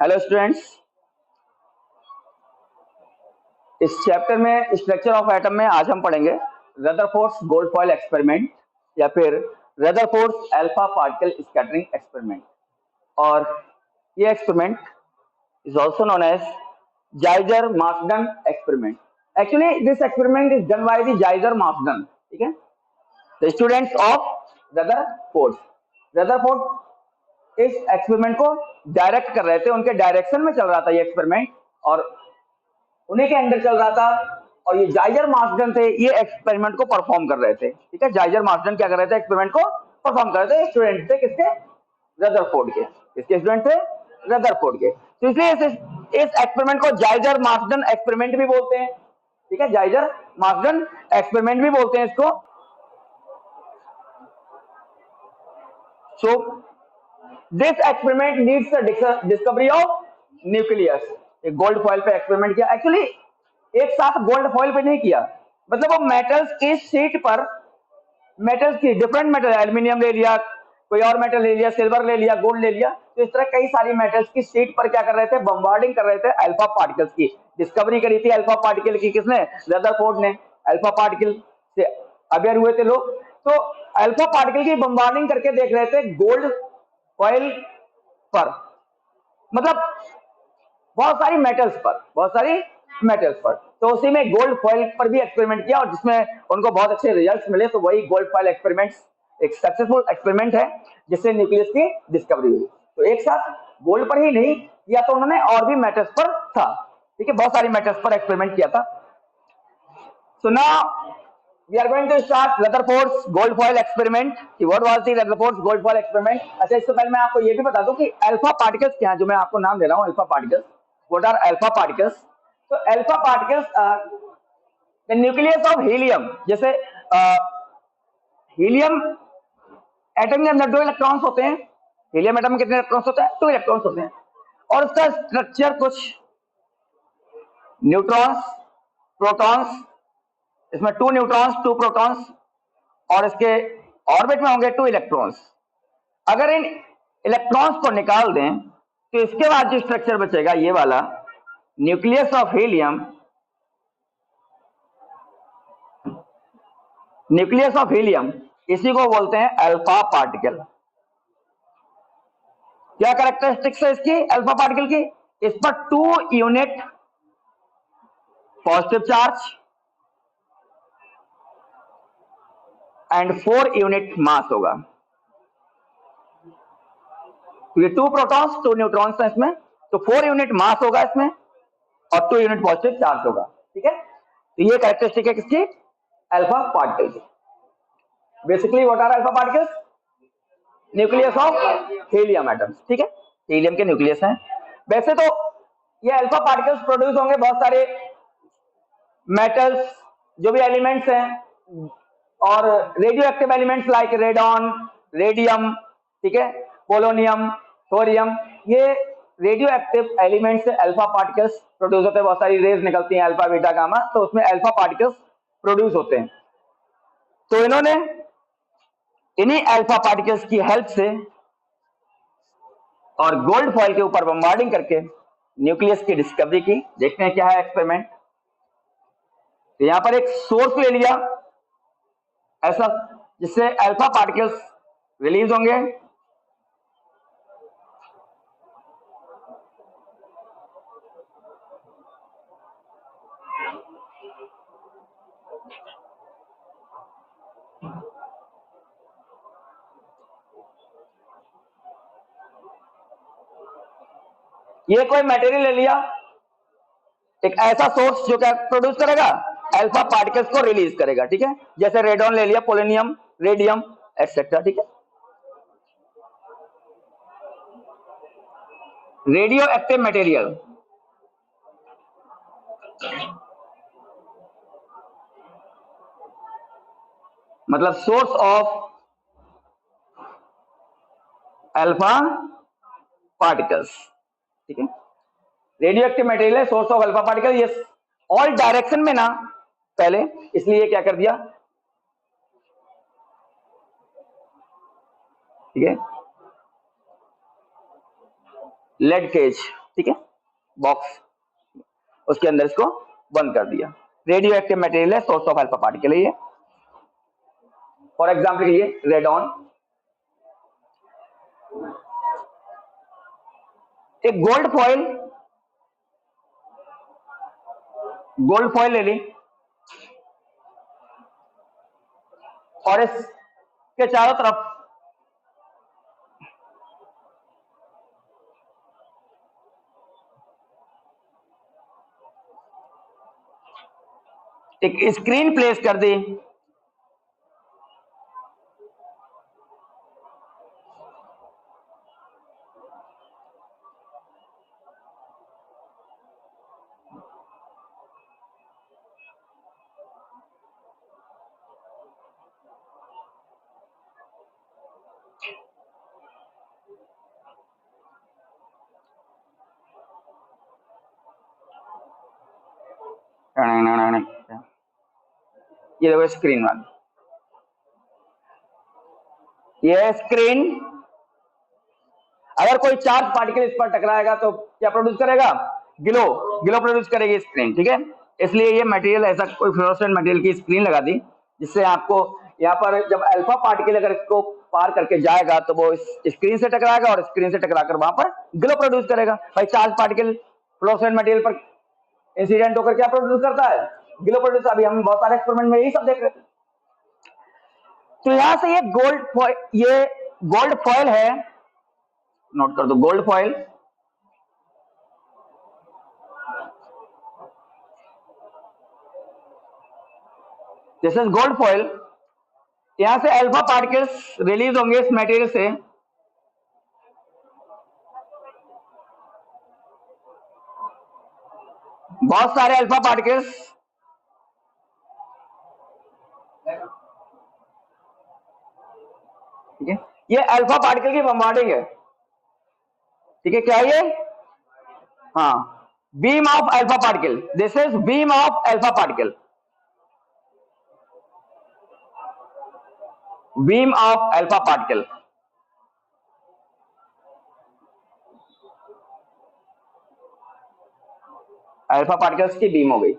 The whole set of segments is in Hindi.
हेलो स्टूडेंट्स, इस चैप्टर में स्ट्रक्चर ऑफ एटम में आज हम पढ़ेंगे रदरफोर्ड्स गोल्ड फॉयल एक्सपेरिमेंट या फिर Rutherford's alpha particle scattering experiment. और ये experiment is also known as Geiger Marsden experiment. Actually this experiment is done by the Geiger Marsden, ठीक है, द स्टूडेंट्स ऑफ रदरफोर्ड इस एक्सपेरिमेंट को डायरेक्ट कर रहे थे, उनके डायरेक्शन में चल रहा था ये एक्सपेरिमेंट और उन्हीं के अंडर चल रहा था। और ये जाइजर मार्सडन थे, ये एक्सपेरिमेंट को परफॉर्म कर रहे थे, ठीक है। जाइजर मार्सडन क्या कर रहे थे? एक्सपेरिमेंट को परफॉर्म कर रहे थे। स्टूडेंट थे किसके? रदरफोर्ड के। किसके स्टूडेंट थे? रदरफोर्ड के। तो इसलिए इस एक्सपेरिमेंट को जाइजर मार्सडन एक्सपेरिमेंट भी बोलते हैं, ठीक है। जाइजर मार्सडन एक्सपेरिमेंट भी बोलते हैं इसको। So this experiment needs the discovery of nucleus. एक गोल्ड फॉइल पे एक्सपेरिमेंट किया। एक्चुअली एक साथ गोल्ड फॉइल पे नहीं किया, मतलब वो मेटल्स की शीट पर, मेटल्स की डिफरेंट मेटल, एल्यूमिनियम ले लिया, कोई और मेटल ले लिया, सिल्वर ले लिया, गोल्ड ले लिया, तो इस तरह कई सारी मेटल्स की शीट पर क्या कर रहे थे? बम्बार्डिंग कर रहे थे अल्फा पार्टिकल्स की। डिस्कवरी करी थी अल्फा पार्टिकल की किसने? रदरफोर्ड ने। अल्फा पार्टिकल से अवेयर हुए थे लोग, तो अल्फा पार्टिकल की बम्बार्डिंग करके देख रहे थे गोल्ड फॉइल पर, मतलब बहुत सारी मेटल्स पर। तो उसी में गोल्ड फॉइल पर भी एक्सपेरिमेंट किया और जिसमें उनको बहुत अच्छे रिजल्ट्स मिले। तो वही गोल्ड फॉइल एक्सपेरिमेंट एक सक्सेसफुल एक्सपेरिमेंट है जिससे न्यूक्लियस की डिस्कवरी हुई। तो एक साथ गोल्ड पर ही नहीं किया, तो उन्होंने और भी मेटल्स पर था, ठीक है, बहुत सारी मेटल्स पर एक्सपेरिमेंट किया था। So now we are going to start Rutherford's gold foil experiment. What was the Rutherford's gold foil experiment? अच्छा, इससे पहले मैं आपको ये भी बता दूं कि अल्फा पार्टिकल्स क्या हैं, जो मैं आपको नाम दे रहा हूं alpha particles. What are alpha particles? तो alpha particles the nucleus of helium. जैसे हीलियम एटम के अंदर 2 इलेक्ट्रॉन्स होते हैं। हीलियम एटम में कितने इलेक्ट्रॉन्स होते हैं? 2 इलेक्ट्रॉन्स होते हैं। और उसका स्ट्रक्चर कुछ न्यूट्रॉन्स, प्रोटॉन्स, इसमें 2 न्यूट्रॉन्स 2 प्रोटॉन्स और इसके ऑर्बिट में होंगे 2 इलेक्ट्रॉन्स। अगर इन इलेक्ट्रॉन्स को निकाल दें तो इसके बाद जो स्ट्रक्चर बचेगा ये वाला nucleus of helium. Nucleus of helium इसी को बोलते हैं अल्फा पार्टिकल। क्या कैरेक्टरिस्टिक्स है इसकी अल्फा पार्टिकल की? इस पर 2 unit positive charge and 4 unit mass होगा। ये 2 प्रोटॉन्स 2 न्यूट्रॉन्स हैं इसमें, तो 4 यूनिट मास होगा इसमें और 2 यूनिट पॉजिटिव चार्ज होगा, ठीक है। तो ये कैरेक्टरिस्टिक है किसकी? अल्फा पार्टिकल की। Basically what are alpha particles? Nucleus of helium atoms, ठीक है, हीलियम के न्यूक्लियस हैं। वैसे तो ये अल्फा पार्टिकल्स प्रोड्यूस होंगे बहुत सारे मेटल्स, जो भी एलिमेंट्स हैं, और radio active elements like radon, radium, ठीक है, पोलोनियम, थोरियम, ये रेडियो एक्टिव एलिमेंट्स से अल्फा पार्टिकल्स प्रोड्यूस होते हैं। बहुत सारी रेज निकलती हैं अल्फा बीटा गामा, तो उसमें अल्फा पार्टिकल्स प्रोड्यूस होते हैं। तो इन्होंने इन्हीं अल्फा पार्टिकल्स की हेल्प से और गोल्ड फॉइल के ऊपर बम्बार्डिंग करके न्यूक्लियस की डिस्कवरी की। देखते हैं क्या है एक्सपेरिमेंट। तो यहां पर एक सोर्स ले लिया ऐसा जिससे अल्फा पार्टिकल्स रिलीज होंगे। ये कोई मटेरियल ले लिया, एक ऐसा सोर्स जो क्या प्रोड्यूस करेगा? अल्फा पार्टिकल्स को रिलीज करेगा, ठीक है। जैसे रेडॉन ले लिया, पोलोनियम, रेडियम एक्सेट्रा, ठीक है। रेडियो एक्टिव मटेरियल, मतलब सोर्स ऑफ अल्फा पार्टिकल्स, ठीक है। रेडियो एक्टिव मटेरियल है, सोर्स ऑफ अल्फा पार्टिकल। ये ऑल डायरेक्शन में ना पहले, इसलिए क्या कर दिया, ठीक है, लेड केज, ठीक है, बॉक्स, उसके अंदर इसको बंद कर दिया। रेडियो एक्टिव मटेरियल है, सोर्स ऑफ अल्फा पार्टिकल है ये। फॉर एग्जाम्पल ये रेडॉन, एक गोल्ड फॉइल ले ली और इसके चारों तरफ एक स्क्रीन प्लेस कर दी। ये देखो स्क्रीन वाली, ये स्क्रीन, अगर कोई चार्ज पार्टिकल इस पर टकराएगा तो क्या प्रोड्यूस करेगा? ग्लो, ग्लो प्रोड्यूस करेगी स्क्रीन, ठीक है। इसलिए ये मटेरियल, ऐसा कोई फ्लोरोसेंट मटेरियल की स्क्रीन लगा दी, जिससे आपको यहाँ पर जब अल्फा पार्टिकल अगर इसको पार करके जाएगा तो वो इस स्क्रीन से टकराएगा और स्क्रीन से टकराकर वहां पर ग्लो प्रोड्यूस करेगा। भाई चार्ज पार्टिकल फ्लोरोसेंट मटेरियल पर इंसिडेंट होकर क्या प्रोड्यूस करता है? Glow produce. अभी हम बहुत सारे एक्सपेरिमेंट में यही सब देख रहे थे। तो यहां से ये गोल्ड फॉइल है, नोट कर दो, gold foil. This is gold foil. यहां से अल्फा पार्टिकल्स रिलीज होंगे इस मटेरियल से, बहुत सारे अल्फा पार्टिकल्स, ठीक है। ये अल्फा पार्टिकल की बम्बार्डिंग है, ठीक है। क्या ये? हाँ, beam of alpha particle, this is beam of alpha particle, beam of alpha particle. Alpha particles की बीम हो गई।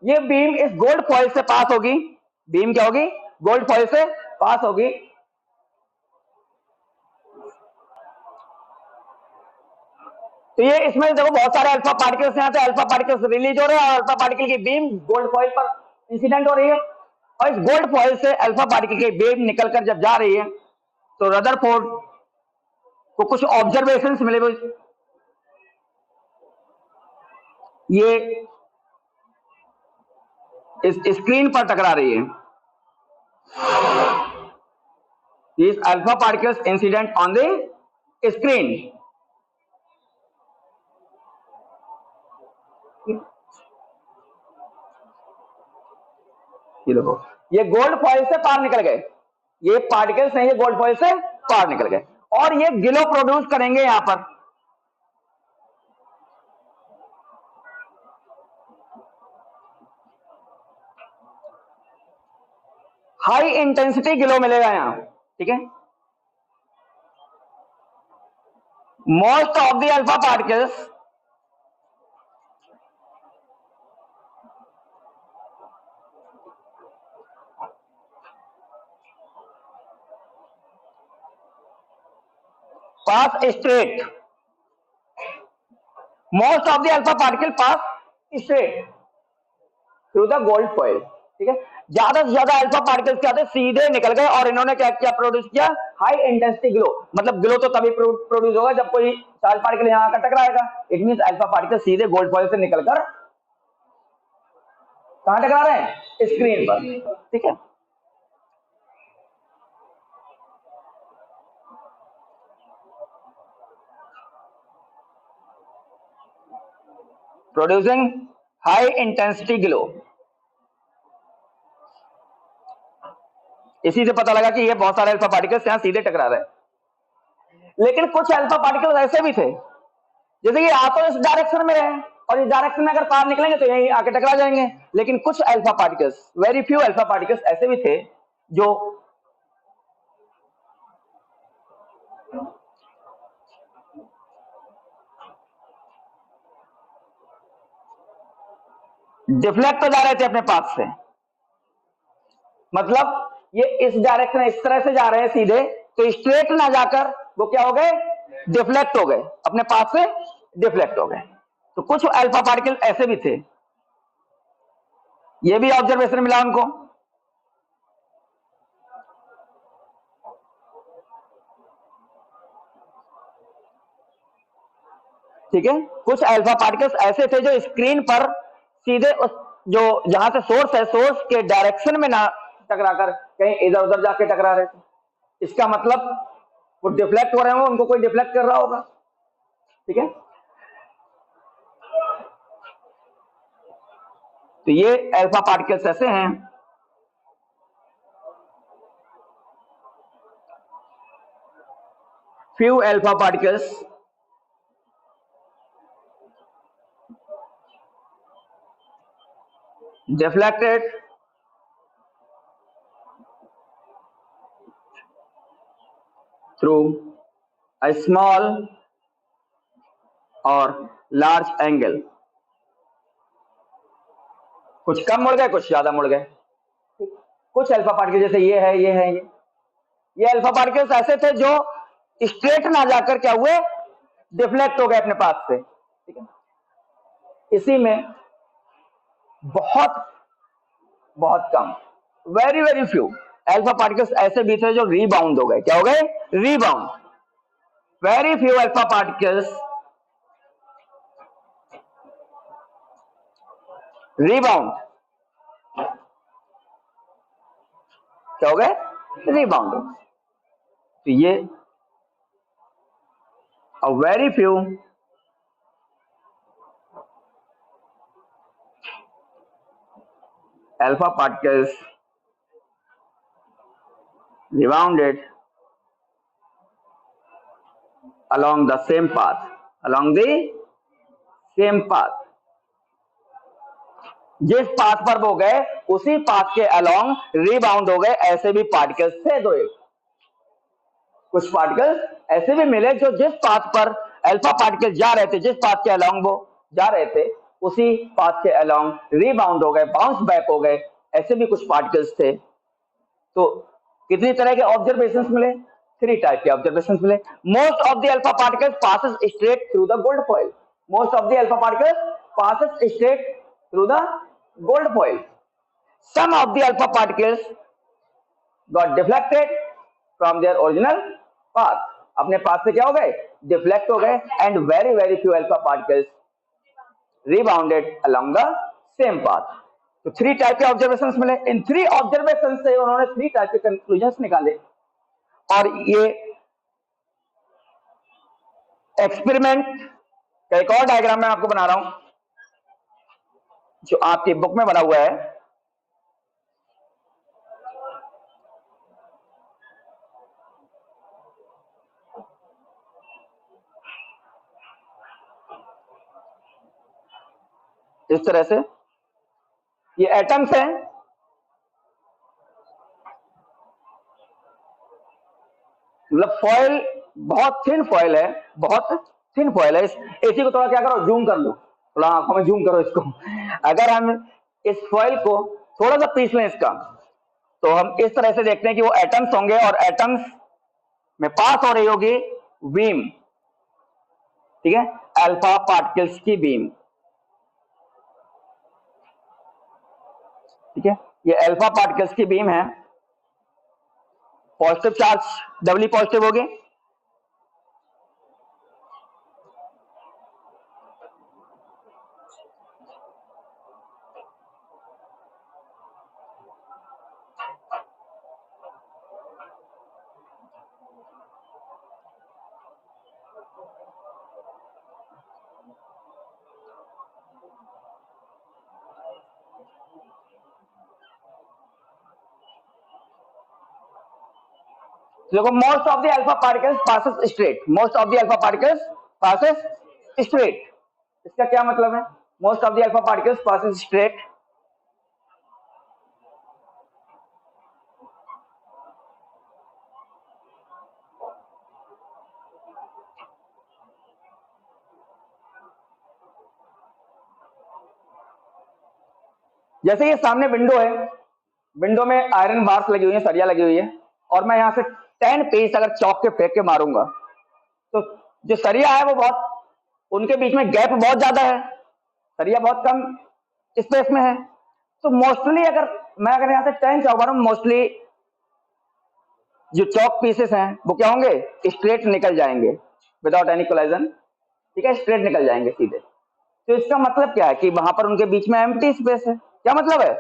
ये बीम इस गोल्ड फॉइल से पास होगी। बीम क्या होगी? गोल्ड फॉइल से पास होगी। तो ये इसमें देखो बहुत सारे अल्फा पार्टिकल्स, यहाँ से अल्फा पार्टिकल्स रिलीज हो रहे हैं और अल्फा पार्टिकल की बीम गोल्ड फॉइल पर इंसिडेंट हो रही है। और इस गोल्ड फॉइल से अल्फा पार्टिकल की बीम निकलकर जब जा रही है तो रदरफोर्ड को कुछ ऑब्जर्वेशंस मिले। ये इस स्क्रीन पर टकरा रही है। These alpha particles incident on the screen. ये देखो, ये गोल्ड फॉइल से पार निकल गए, ये पार्टिकल्स नहीं, ये गोल्ड फॉइल से पार निकल गए और ये ग्लो प्रोड्यूस करेंगे यहां पर। हाई इंटेंसिटी ग्लो मिलेगा यहां, ठीक है। Most of the alpha particles pass straight, most of the alpha particle pass straight through the gold foil, ठीक है। ज्यादा से ज्यादा अल्फा पार्टिकल्स क्या थे? सीधे निकल गए और इन्होंने क्या क्या प्रोड्यूस किया? High intensity glow. मतलब ग्लो तो तभी प्रोड्यूस होगा जब कोई चार्ज पार्टिकल यहां आकर टकराएगा। इट मींस अल्फा पार्टिकल सीधे गोल्ड फॉइल से निकलकर कहां टकरा रहे हैं? स्क्रीन पर, ठीक है। Producing high intensity glow. इसी से पता लगा कि ये बहुत सारे अल्फा पार्टिकल्स यहां सीधे टकरा रहे हैं। लेकिन कुछ अल्फा पार्टिकल्स ऐसे भी थे, जैसे कि आ तो इस डायरेक्शन में है और इस डायरेक्शन में अगर पार निकलेंगे तो यहीं आके टकरा जाएंगे। लेकिन कुछ alpha particles, very few alpha particles ऐसे भी थे जो डिफ्लेक्ट हो जा रहे थे अपने पाथ से, मतलब ये इस डायरेक्शन इस तरह से जा रहे हैं सीधे, तो स्ट्रेट ना जाकर वो क्या हो गए, डिफ्लेक्ट हो गए, अपने पाथ से डिफ्लेक्ट हो गए। तो कुछ अल्फा पार्टिकल ऐसे भी थे, ये भी ऑब्जर्वेशन मिला उनको। ठीक है, कुछ अल्फा पार्टिकल्स ऐसे थे जो स्क्रीन पर सीधे उस जो जहां से सोर्स है, सोर्स के डायरेक्शन में ना टकराकर कहीं इधर उधर जाके टकरा रहे थे। इसका मतलब वो डिफ्लेक्ट हो रहे होंगे, उनको कोई डिफ्लेक्ट कर रहा होगा। ठीक है, तो ये अल्फा पार्टिकल्स ऐसे हैं। Few alpha particles deflected through a small or large angle, कुछ कम मुड़ गए, कुछ ज्यादा मुड़ गए। कुछ अल्फा पार्टिकल जैसे ये है, ये अल्फा पार्टिकल्स ऐसे थे जो स्ट्रेट ना जाकर क्या हुए, डिफ्लेक्ट हो गए अपने पास से। ठीक है, इसी में बहुत बहुत कम, very very few alpha particles ऐसे भी थे जो रीबाउंड हो गए। क्या हो गए, rebound. Very few alpha particles rebound, क्या हो गए, रीबाउंड। तो ये a very few alpha particles rebounded along the same path, along the same path, जिस पाथ पर वो गए उसी पाथ के अलोंग रीबाउंड हो गए। ऐसे भी पार्टिकल्स थे दो एक, कुछ पार्टिकल्स ऐसे भी मिले जो जिस पाथ पर अल्फा पार्टिकल जा रहे थे, जिस पाथ के अलोंग वो जा रहे थे, उसी पाथ के अलोंग रीबाउंड हो गए, बाउंस बैक हो गए। ऐसे भी कुछ पार्टिकल्स थे। तो कितनी तरह के ऑब्जर्वेशंस मिले, थ्री टाइप के ऑब्जर्वेशंस मिले। Most of the alpha particles passes straight through the gold foil, most of the alpha particles passes straight through the gold foil. Some of the alpha particles got deflected from their original path, अपने पाथ से क्या हो गए, डिफ्लेक्ट हो गए। And very very few alpha particles rebounded along the same path। तो थ्री टाइप के ऑब्जर्वेशंस मिले। इन थ्री ऑब्जर्वेशन से उन्होंने थ्री टाइप के कंक्लूजन निकाले। और ये एक्सपेरिमेंट का एक और डायग्राम मैं आपको बना रहा हूं जो आपकी बुक में बना हुआ है। इस तरह से ये एटम्स हैं, मतलब फॉइल बहुत थिन फॉइल है, बहुत थिन फॉइल है। इसी को थोड़ा क्या करो, जूम कर लो, थोड़ा आंखों में जूम करो इसको। अगर हम इस फॉइल को थोड़ा सा पीस लें इसका, तो हम इस तरह से देखते हैं कि वो एटम्स होंगे और एटम्स में पास हो रही होगी बीम। ठीक है, अल्फा पार्टिकल्स की बीम। ठीक है, ये अल्फा पार्टिकल्स की बीम है। पॉजिटिव चार्ज डबली पॉजिटिव होगी, देखो most of the alpha particles passes straight, most of the alpha particles passes straight. इसका क्या मतलब है, most of the alpha particles passes straight. जैसे ये सामने विंडो है, विंडो में आयरन बार्स लगी हुई है, सरिया लगी हुई है, और मैं यहाँ से 10 पीस अगर चौक के फेंक के मारूंगा तो जो सरिया है वो बहुत, उनके बीच में गैप बहुत ज्यादा है, सरिया बहुत कम स्पेस में है। तो मोस्टली अगर मैं यहाँ से 10 चौक मारूं, मोस्टली जो चौक पीसेस हैं वो क्या होंगे, स्ट्रेट निकल जाएंगे विदाउट एनी कोलाइजन, ठीक है, स्ट्रेट निकल जाएंगे सीधे। तो इसका मतलब क्या है कि वहां पर उनके बीच में एम्प्टी स्पेस है। क्या मतलब है,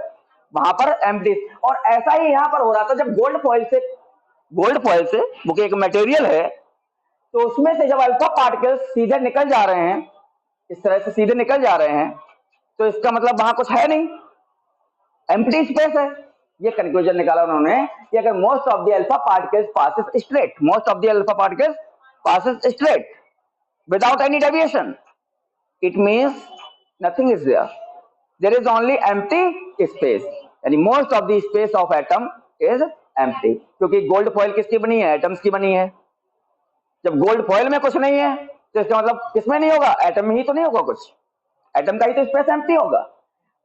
वहां पर एम्प्टी। और ऐसा ही यहां पर हो रहा था जब गोल्ड फॉइल से वो एक मटेरियल है, तो उसमें से जब अल्फा पार्टिकल्स सीधे निकल जा रहे हैं, इस तरह से सीधे निकल जा रहे हैं, तो इसका मतलब वहां कुछ है नहीं, एम्प्टी स्पेस है। ये कंक्लूजन निकाला उन्होंने कि अगर most of the alpha particles passes straight, most of the alpha particles passes straight without any deviation, it means nothing is there, there is only empty space, यानी most of the space of atom is empty। क्योंकि गोल्ड फॉइल किसकी बनी है, एटम्स की बनी है। जब गोल्ड फॉइल में कुछ नहीं है तो इसका मतलब किसमें नहीं होगा, एटम में ही तो नहीं होगा कुछ, एटम का ही तो स्पेस एम्प्टी होगा।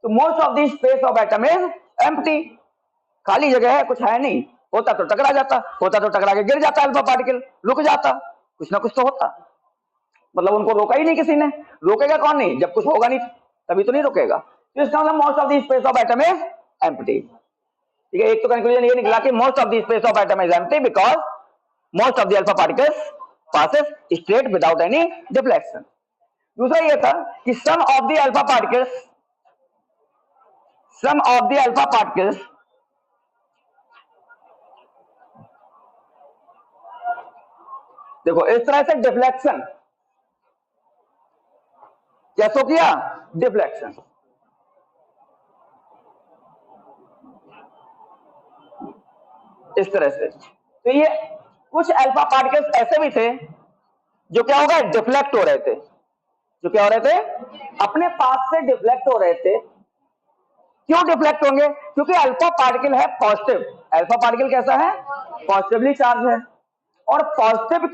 तो most of the space of atom is empty, खाली जगह है, कुछ है नहीं। होता तो टकरा जाता, होता तो टकरा के गिर जाता अल्फा पार्टिकल, रुक जाता, कुछ ना कुछ तो होता। मतलब उनको रोका ही नहीं किसी ने, रोकेगा कौन नहीं, जब कुछ होगा नहीं तभी तो नहीं रुकेगा। तो इसका मतलब most of the space of atom is empty, ठीक है। एक तो कंक्लूजन ये निकला कि most of the space of atom is empty because most of the alpha particles passes straight without any deflection. दूसरा ये था कि सम ऑफ द अल्फा पार्टिकल्स देखो इस तरह से डिफ्लेक्शन कैसे किया, डिफ्लेक्शन, इस तरह से। तो ये कुछ अल्फा पार्टिकल्स ऐसे भी थे जो क्या होगा, डिफ्लेक्ट हो रहे थे, जो क्या हो रहे थे, अपने पास से डिफ्लेक्ट हो रहे थे। क्यों डिफ्लेक्ट होंगे, क्योंकि अल्फा पार्टिकल है पॉजिटिव, अल्फा पार्टिकल कैसा है, पॉजिटिवली चार्ज है, और पॉजिटिव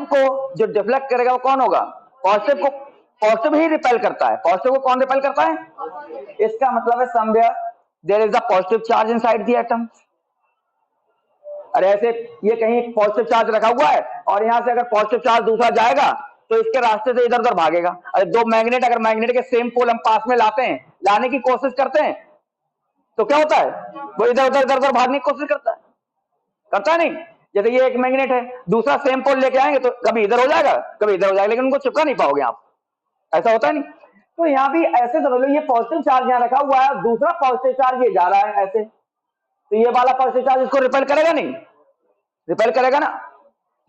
को जो डिफ्लेक्ट करेगा वो कौन होगा, पॉजिटिव ही रिपेल करता है। पॉजिटिव को कौन रिपेल करता है, इसका मतलब है somewhere there is a positive charge inside the atom. अरे ऐसे ये कहीं पॉजिटिव चार्ज रखा हुआ है और यहां से अगर पॉजिटिव चार्ज दूसरा जाएगा तो इसके रास्ते से इधर उधर भागेगा। अरे दो मैग्नेट, अगर मैग्नेट के सेम पोल हम पास में लाते हैं, लाने की कोशिश करते हैं, तो क्या होता है, वो इधर उधर भागने की कोशिश करता है नहीं। जैसे ये एक मैग्नेट है, दूसरा सेम पोल लेके आएंगे तो कभी इधर हो जाएगा, कभी इधर हो जाएगा, लेकिन उनको चिपका नहीं पाओगे आप, ऐसा होता नहीं। तो यहाँ भी ऐसे समझ लो, ये पॉजिटिव चार्ज यहाँ रखा हुआ है, दूसरा पॉजिटिव चार्ज ये जा रहा है ऐसे, तो ये वाला पॉजिटिव चार्ज इसको रिपेल करेगा नहीं, रिपेल करेगा ना,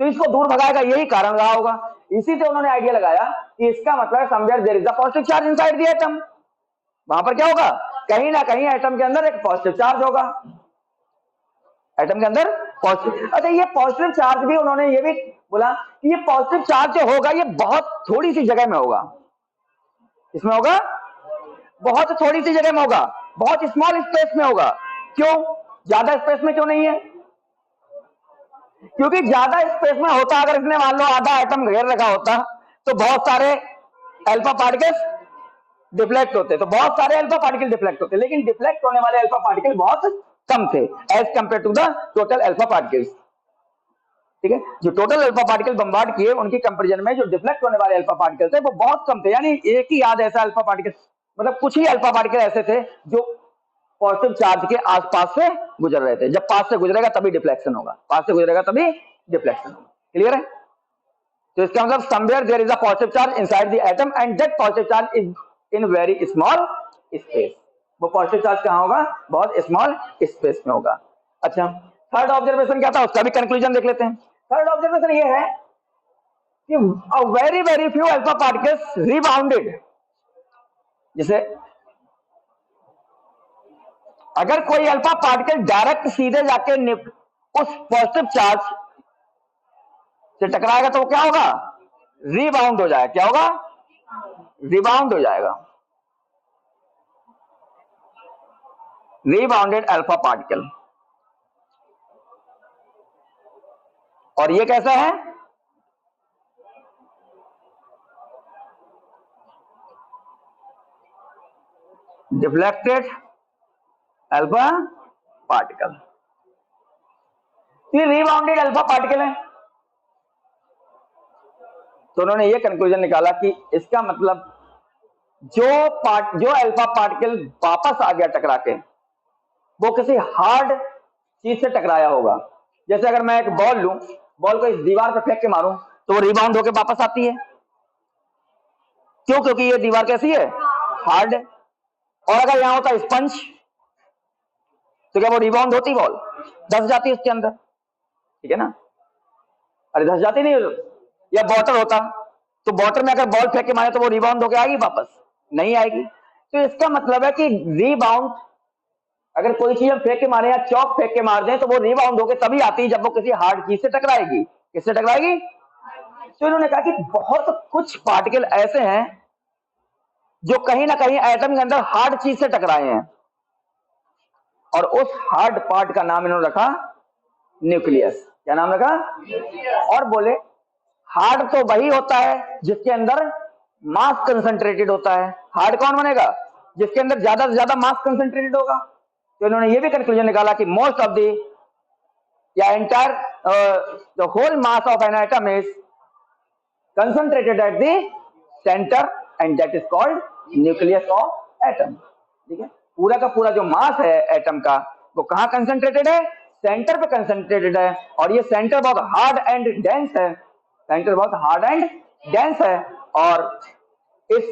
तो इसको दूर भगाएगा, यही कारण रहा होगा। इसी से उन्होंने आइडिया लगाया कि इसका मतलब है somewhere there is a positive charge inside the atom, वहां पर क्या होगा, कहीं ना कहीं एटम के अंदर एक पॉजिटिव चार्ज होगा, एटम के अंदर पॉजिटिव। अच्छा ये पॉजिटिव चार्ज भी उन्होंने ये भी बोला कि ये पॉजिटिव चार्ज जो होगा ये बहुत थोड़ी सी जगह में होगा, इसमें होगा बहुत थोड़ी सी जगह में होगा, बहुत स्मॉल स्पेस में होगा। क्यों, ज्यादा स्पेस में क्यों नहीं है, क्योंकि ज्यादा स्पेस में होता, अगर इसने मान लो आधा एटम घेर रखा होता तो बहुत सारे अल्फा पार्टिकल्स डिफ्लेक्ट होते, तो बहुत सारे अल्फा पार्टिकल डिफ्लेक्ट होते, लेकिन डिफ्लेक्ट होने वाले अल्फा पार्टिकल बहुत कम थे as compared to the total alpha particles, ठीक है। जो टोटल अल्फा पार्टिकल बम्बार्ड किए उनकी कंपैरिजन में जो डिफ्लेक्ट होने वाले अल्फा पार्टिकल थे वो बहुत कम थे, यानी एक ही याद ऐसा अल्फा पार्टिकल, मतलब कुछ ही अल्फा पार्टिकल ऐसे थे जो पॉजिटिव चार्ज के आसपास से गुजर रहे थे। जब पास से गुजरेगा तभी डिफ्लेक्शन होगा, पास से गुजरेगा तभी डिफ्लेक्शन होगा, क्लियर है। तो इसका मतलब somewhere there is a positive charge inside the atom and that positive charge is in very small space, वो पॉजिटिव चार्ज कहां होगा, बहुत स्मॉल स्पेस में होगा। अच्छा थर्ड ऑब्जर्वेशन क्या था, उसका भी कंक्लूजन देख लेते हैं। थर्ड ऑब्जर्वेशन ये है कि a very very few alpha particles rebounded, जैसे अगर कोई अल्फा पार्टिकल डायरेक्ट सीधे जाके उस पॉजिटिव चार्ज से टकराएगा तो क्या होगा, रिबाउंड हो जाएगा, क्या होगा, रिबाउंड हो जाएगा, रिबाउंडेड अल्फा पार्टिकल। और ये कैसा है, डिफ्लेक्टेड अल्फा पार्टिकल। ये रिबाउंडेड अल्फा पार्टिकल है। तो उन्होंने ये कंक्लूजन निकाला कि इसका मतलब जो अल्फा पार्टिकल वापस आ गया टकरा के, वो किसी हार्ड चीज से टकराया होगा। जैसे अगर मैं एक बॉल लूं, बॉल को इस दीवार पर फेंक के मारूं तो वो रिबाउंड होके वापस आती है। क्यों? क्योंकि ये दीवार कैसी है? हार्ड है। और अगर यहां होता स्पंज तो क्या वो रिबाउंड होती? बॉल धस जाती है उसके अंदर, ठीक है ना? अरे धस जाती नहीं। या बॉटल होता तो बॉटल में अगर बॉल फेंक के मारे तो वो रिबाउंड होके आएगी? वापस नहीं आएगी। तो इसका मतलब है कि रिबाउंड, अगर कोई चीज हम फेंक के मारे या चौक फेंक के मार दें तो वो रिबाउंड होके तभी आती है जब वो किसी हार्ड चीज से टकराएगी। किससे टकराएगी? तो इन्होंने कहा कि बहुत कुछ पार्टिकल ऐसे हैं जो कहीं ना कहीं एटम के अंदर हार्ड चीज से टकराए हैं, और उस हार्ड पार्ट का नाम इन्होंने रखा न्यूक्लियस। क्या नाम रखा? और बोले हार्ड तो वही होता है जिसके अंदर मास कंसंट्रेटेड होता है। हार्ड कौन बनेगा? जिसके अंदर ज्यादा से ज्यादा मास कंसंट्रेटेड होगा। तो इन्होंने ये भी कंक्लूजन निकाला कि मोस्ट ऑफ द या entire the whole mass of an atom is concentrated at the centre and that is called nucleus of atom. ठीक है, पूरा का पूरा जो मास है एटम का वो कहां कंसंट्रेटेड है? सेंटर पे कंसंट्रेटेड है। और ये सेंटर बहुत हार्ड एंड डेंस है। सेंटर बहुत हार्ड एंड डेंस है, और इस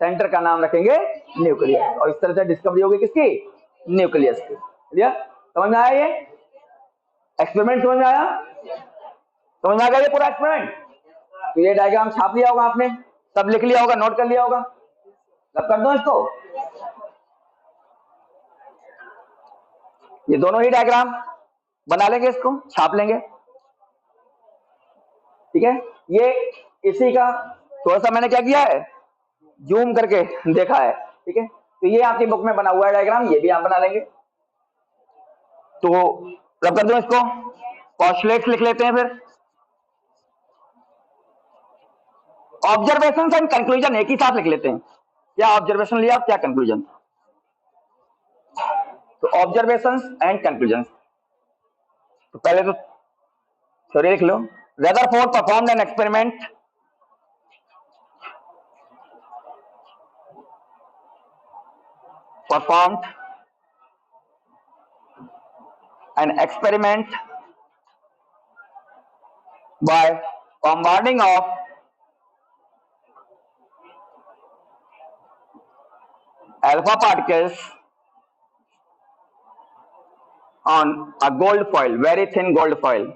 सेंटर का नाम रखेंगे न्यूक्लियस। और इस तरह से डिस्कवरी होगी किसकी? न्यूक्लियस की। क्लियर? समझ में आया? ये एक्सपेरिमेंट समझ में आया? समझ में आ गया ये पूरा एक्सपेरिमेंट? तो ये डायग्राम छाप लिया होगा आपने, सब लिख लिया होगा, नोट कर लिया होगा। अब कर दो इसको। ये दोनों ही डायग्राम बना लेंगे, इसको छाप लेंगे। ठीक है, ये इसी का थोड़ा सा मैंने क्या किया है, जूम करके देखा है। ठीक है, तो ये आपकी बुक में बना हुआ है डायग्राम, ये भी आप बना लेंगे। तो रब कर दो इसको, पोस्टुलेट्स लिख लेते हैं। फिर ऑब्जर्वेशन एंड कंक्लूजन एक ही साथ लिख लेते हैं। क्या ऑब्जर्वेशन लिया, क्या कंक्लूजन? तो ऑब्जर्वेशन एंड कंक्लूजन, तो पहले तो थ्योरी लिख लो। Rutherford performed an experiment by bombarding of alpha particles on a gold foil, very thin gold foil.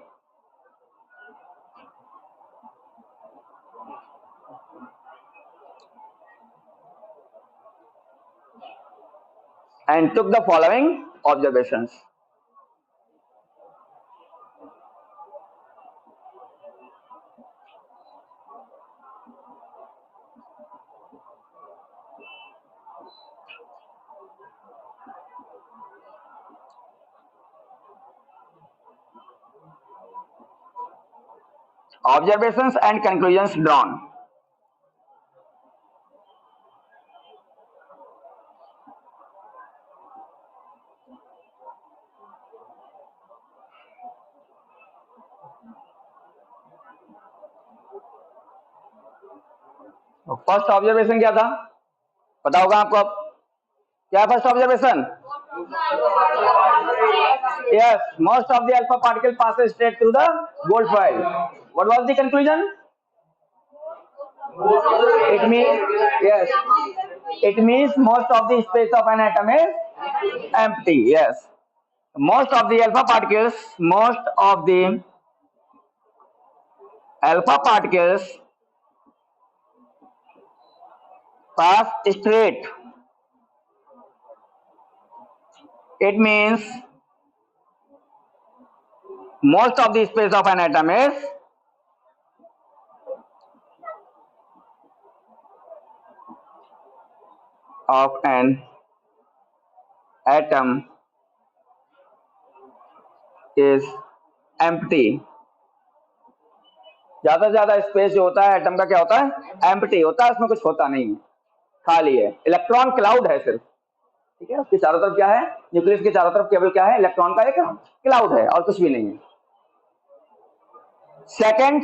And took the following observations. Observations and conclusions drawn. First observation क्या था, पता होगा आपको? अब क्या first observation? Yes, most of the alpha particle passes straight through the gold foil. What was the conclusion? It means, yes, it means most of the space of an atom is empty. Yes, most of the alpha particles pass straight. It means most of the space of an atom is empty. ज्यादा से ज्यादा स्पेस जो होता है एटम का क्या होता है? एम्प्टी होता है, उसमें कुछ होता नहीं है, खाली है, इलेक्ट्रॉन क्लाउड है सिर्फ। ठीक है, उसके चारों तरफ क्या है, न्यूक्लियस के चारों तरफ केवल क्या है, इलेक्ट्रॉन का एक क्लाउड है और कुछ भी नहीं है। Second,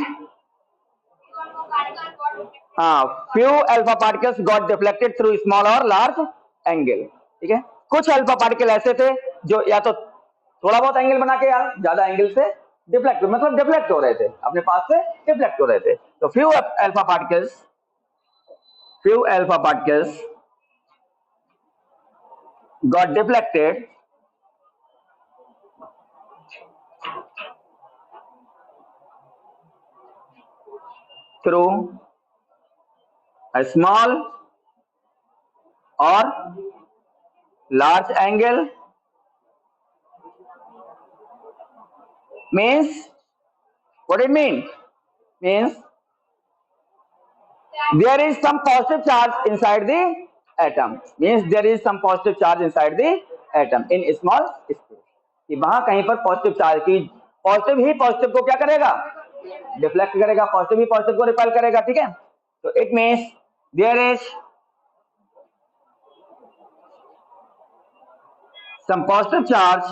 few alpha particles got deflected through small और लार्ज एंगल। ठीक है, कुछ अल्फा पार्टिकल ऐसे थे जो या तो थोड़ा बहुत एंगल बना के या ज्यादा एंगल से डिफ्लेक्ट, मतलब डिफ्लेक्ट हो रहे थे, अपने पास से डिफ्लेक्ट हो रहे थे। तो few alpha particles got deflected through a small or large angle, means what it means there is some positive charge inside the atom, means there is some positive charge inside the atom in small space, कि वहां कहीं पर पॉजिटिव चार्ज की, पॉजिटिव ही पॉजिटिव को क्या करेगा, डिफ्लेक्ट करेगा, पॉजिटिव ही पॉजिटिव को रिपेल करेगा। ठीक है, तो it means there is some positive charge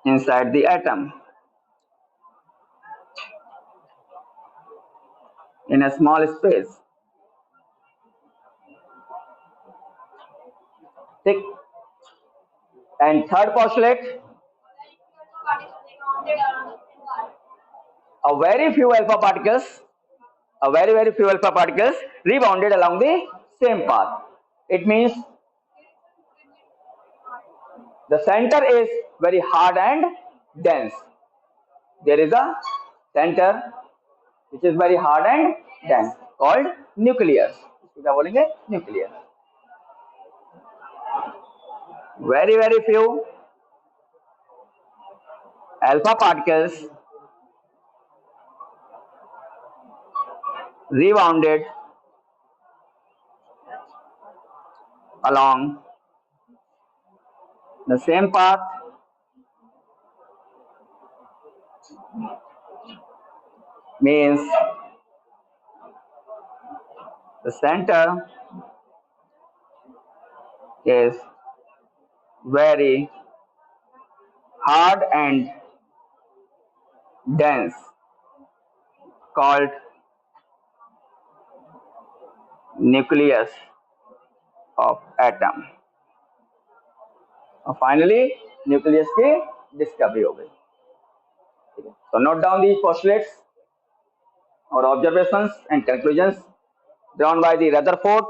inside the atom in a small space. ठीक, and third postulate, a very few alpha particles, very few alpha particles rebounded along the same path. It means the center is very hard and dense. There is a center which is very hard and dense called nucleus. क्या बोलेंगे, nucleus. Very few alpha particles rebounded along the same path, means the center is very hard and dense called nucleus of atom. और फाइनली न्यूक्लियस की डिस्कवरी हो गई। So note down these postulates or observations and conclusions drawn by the Rutherford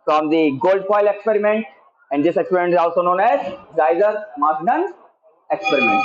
from the gold foil experiment, and this experiment is also known as Geiser-Marsden experiment.